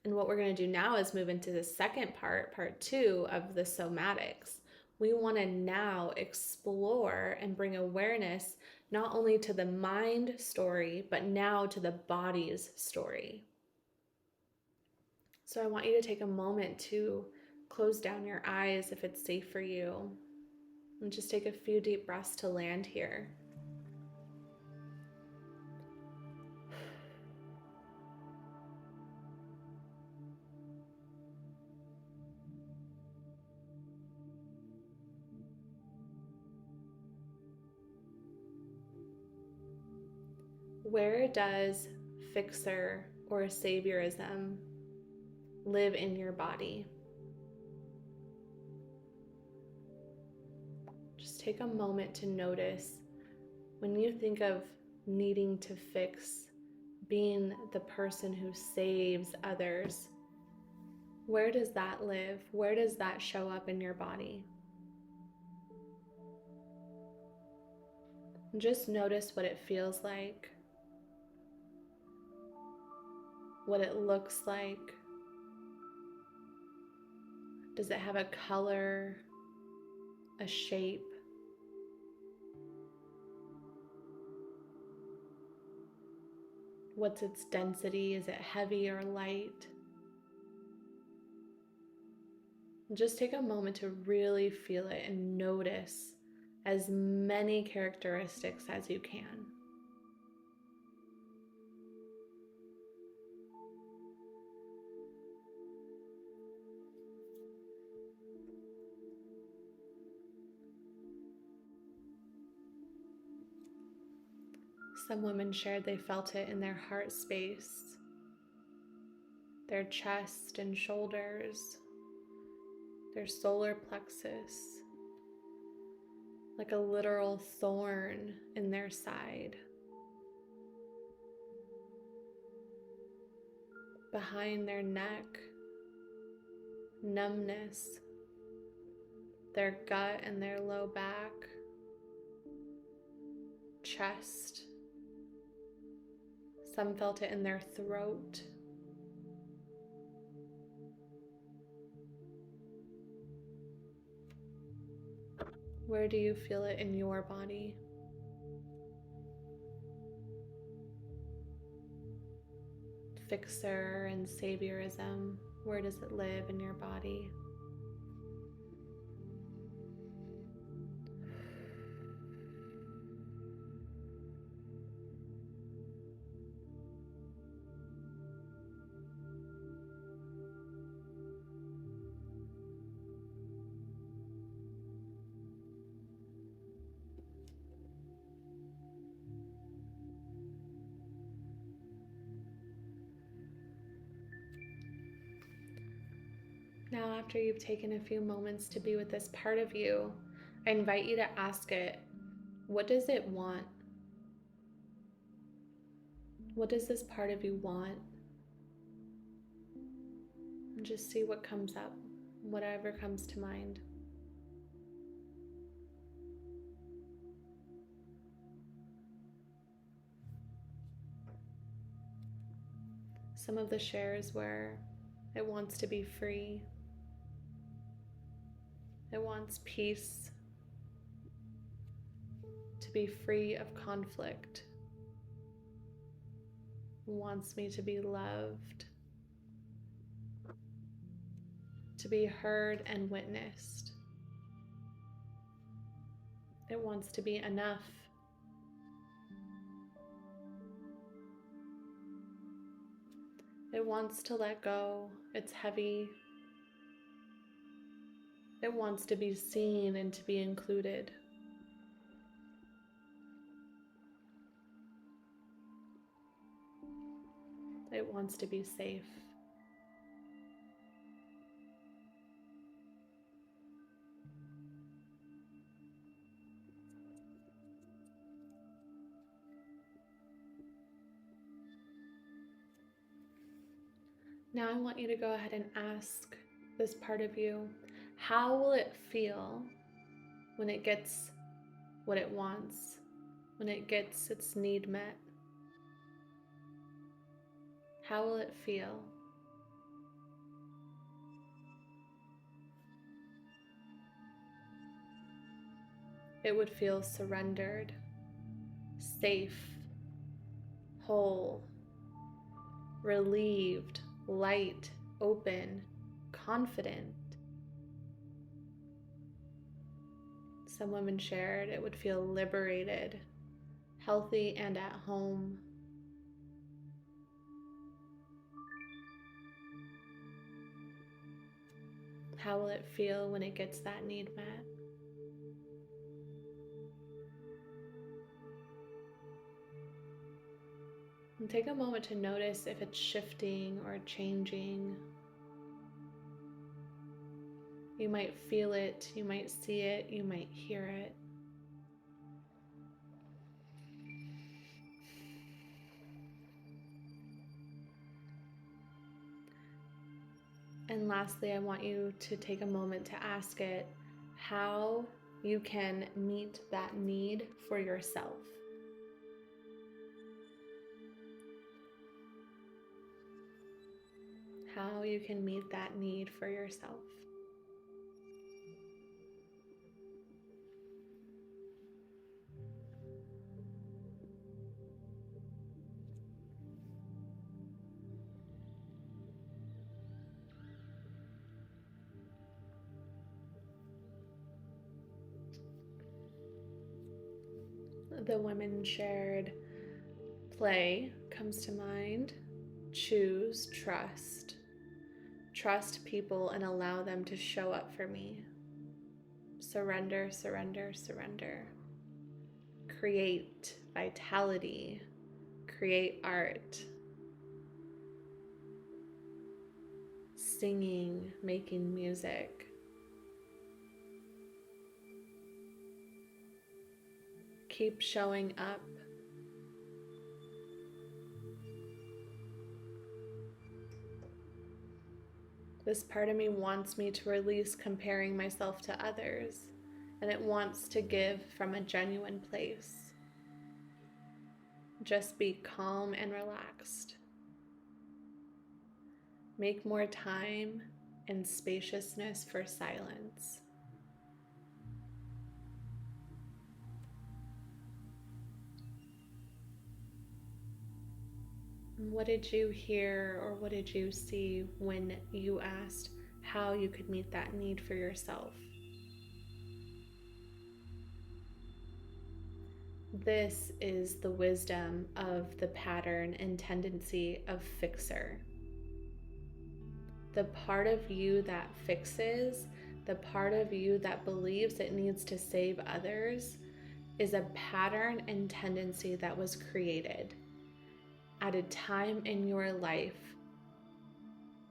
And what we're going to do now is move into the second part 2 of the somatics. We want to now explore and bring awareness not only to the mind story, but now to the body's story. So I want you to take a moment to close down your eyes if it's safe for you, and just take a few deep breaths to land here. Where does fixer or saviorism live in your body? Just take a moment to notice when you think of needing to fix, being the person who saves others. Where does that live? Where does that show up in your body? Just notice what it feels like, what it looks like. Does it have a color, a shape? What's its density? Is it heavy or light? Just take a moment to really feel it and notice as many characteristics as you can. Some women shared they felt it in their heart space, their chest and shoulders, their solar plexus, like a literal thorn in their side. Behind their neck, numbness, their gut and their low back, chest. Some felt it in their throat. Where do you feel it in your body? Fixer and saviorism, where does it live in your body? Now, after you've taken a few moments to be with this part of you, I invite you to ask it, what does it want? What does this part of you want? And just see what comes up, whatever comes to mind. Some of the shares where it wants to be free. It wants peace, to be free of conflict. It wants me to be loved, to be heard and witnessed. It wants to be enough. It wants to let go. It's heavy. It wants to be seen and to be included. It wants to be safe. Now I want you to go ahead and ask this part of you, how will it feel when it gets what it wants, when it gets its need met? How will it feel? it would feel surrendered, safe, whole, relieved, light, open, confident. Some women shared it would feel liberated, healthy, and at home. How will it feel when it gets that need met? And take a moment to notice if it's shifting or changing. You might feel it, you might see it, you might hear it. And lastly, I want you to take a moment to ask it how you can meet that need for yourself. How you can meet that need for yourself. The women shared play comes to mind. Choose, trust. Trust people and allow them to show up for me. Surrender, surrender, surrender. Create, vitality. Create art. Singing, making music. Keep showing up. This part of me wants me to release comparing myself to others, and it wants to give from a genuine place. Just be calm and relaxed. Make more time and spaciousness for silence. What did you hear or what did you see when you asked how you could meet that need for yourself? This is the wisdom of the pattern and tendency of fixer. The part of you that fixes, the part of you that believes it needs to save others, is a pattern and tendency that was created at a time in your life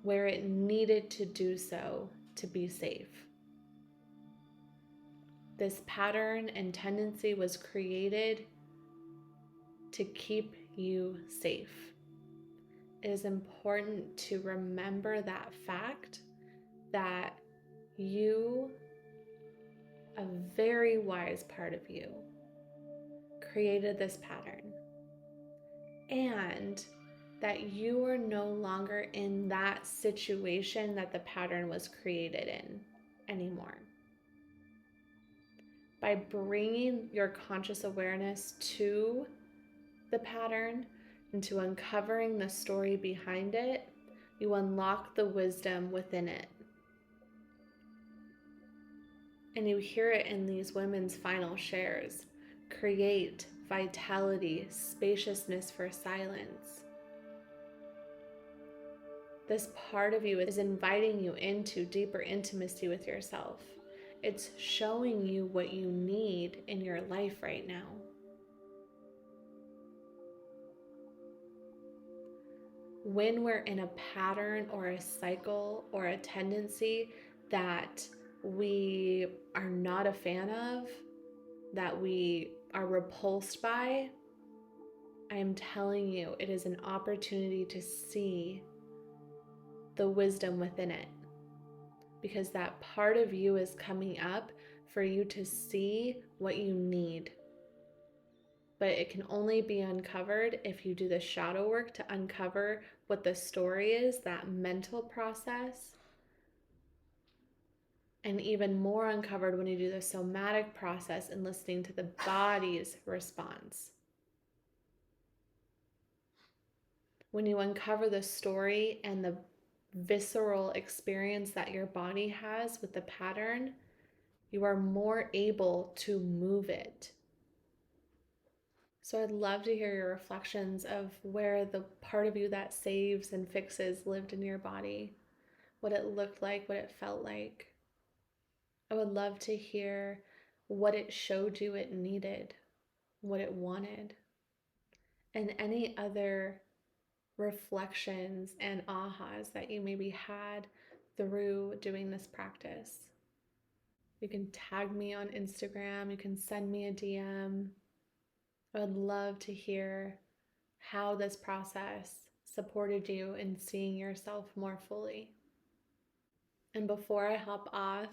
where it needed to do so to be safe. This pattern and tendency was created to keep you safe. It is important to remember that fact that you, a very wise part of you, created this pattern. And that you are no longer in that situation that the pattern was created in anymore. By bringing your conscious awareness to the pattern and to uncovering the story behind it, you unlock the wisdom within it. And you hear it in these women's final shares. Create, vitality, spaciousness for silence. This part of you is inviting you into deeper intimacy with yourself. It's showing you what you need in your life right now. When we're in a pattern or a cycle or a tendency that we are not a fan of, that we are repulsed by, I am telling you, it is an opportunity to see the wisdom within it. Because that part of you is coming up for you to see what you need. But it can only be uncovered if you do the shadow work to uncover what the story is, that mental process, and even more uncovered when you do the somatic process and listening to the body's response. When you uncover the story and the visceral experience that your body has with the pattern, you are more able to move it. So I'd love to hear your reflections of where the part of you that saves and fixes lived in your body, what it looked like, what it felt like. I would love to hear what it showed you it needed, what it wanted, and any other reflections and ahas that you maybe had through doing this practice. You can tag me on Instagram, you can send me a DM. I would love to hear how this process supported you in seeing yourself more fully. And before I hop off,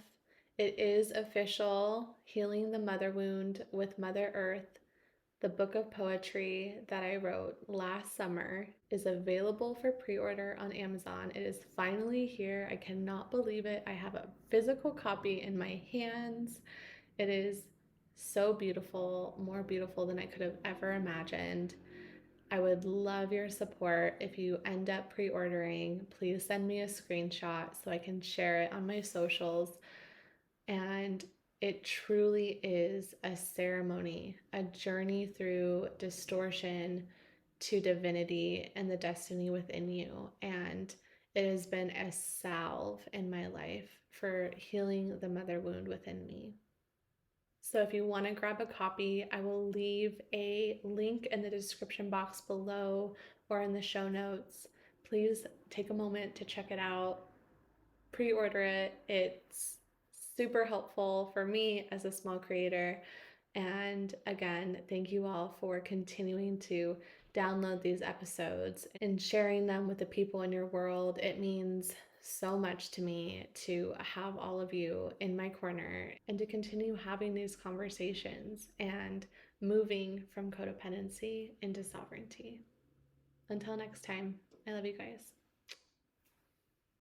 it is official. Healing the Mother Wound with Mother Earth, the book of poetry that I wrote last summer, is available for pre-order on Amazon. It is finally here. I cannot believe it. I have a physical copy in my hands. It is so beautiful, more beautiful than I could have ever imagined. I would love your support. If you end up pre-ordering, please send me a screenshot so I can share it on my socials. And it truly is a ceremony, a journey through distortion to divinity and the destiny within you. And it has been a salve in my life for healing the mother wound within me. So if you want to grab a copy, I will leave a link in the description box below or in the show notes. Please take a moment to check it out, pre-order it. It's super helpful for me as a small creator. And again, thank you all for continuing to download these episodes and sharing them with the people in your world. It means so much to me to have all of you in my corner and to continue having these conversations and moving from codependency into sovereignty. Until next time, I love you guys.